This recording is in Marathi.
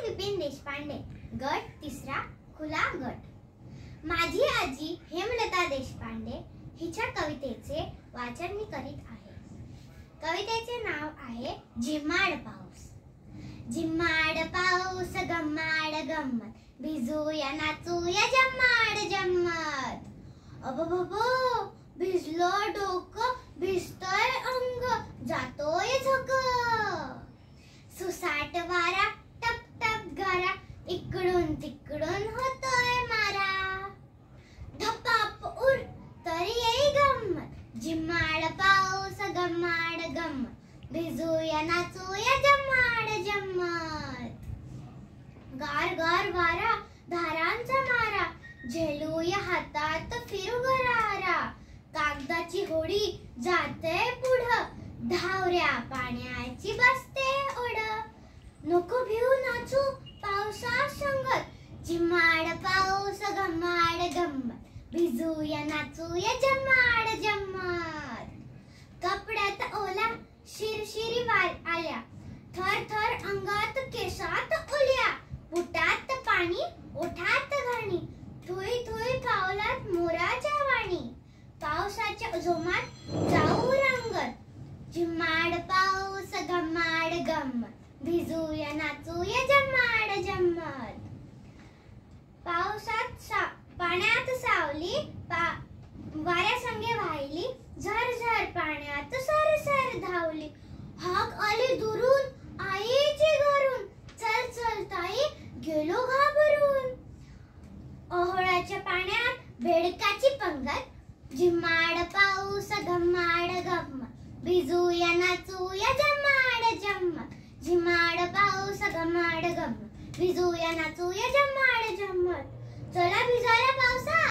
विपिन देशपांडे, गट तिसरा, खुला गट। माझी आजी हेमलता देशपांडे हिच्या कवितेचे वाचन मी करीत आहे। कवितेचे नाव आहे झिम्माड पाऊस। झिम्माड पाऊस गम्माड गम्मत, भिजूया नाचूया जम्माड जम्मत। अबबबो भिजलो डोकं, भिजतोय अंग, जातोय झक। सुसाट वारा, टप टप गारा, इकडून तिकडून होतोय मारा। धपाप उर तरी येई गंमत, झिम्माड पाऊस गम्माड गम्मत, भिजूया नाचूया जम्माड जम्मत। गार गार वारा, धारांचा मारा, झेलूया हातात फिरू गरारा। कागदाची होडी जाते पुढं, धावऱ्या पाण्याची बसते ओढ। नको भिऊ नाचू पावसा संगत, झिम्माड पाऊस गम्माड गम्मत, भिजूया नाचूया जम्माड जम्मत। कपड्यात ओला शिरशिरी आल्या, थर थर अंगात केसात उल्या। पोटात पाणी ओठात घाणी, थुई थुई पावलात मोराच्या वाणी। पावसाच्या जोमात जाऊ रंगत, झिम्माड पाऊस गम्माड गम्मत, भिजूया नाचूया जम्माड जम्मत। पाण्यात सावली, वाऱ्यासंगे वाहिली, झर झर पाण्यात सरसर धावली। हाक आली दुरून आईची घरून, चल चल ताई गेलो घाबरून। ओहोळाच्या पाण्यात बेडकाची पंगत, झिम्माड पाऊस गम्माड गम्मत, भिजूया नाचूया जम्माड जम्मत। झिम्माड पाऊस गम्माड गम्मत, भिजूया नाचूया जम्माड जम्मत। चला भिजायला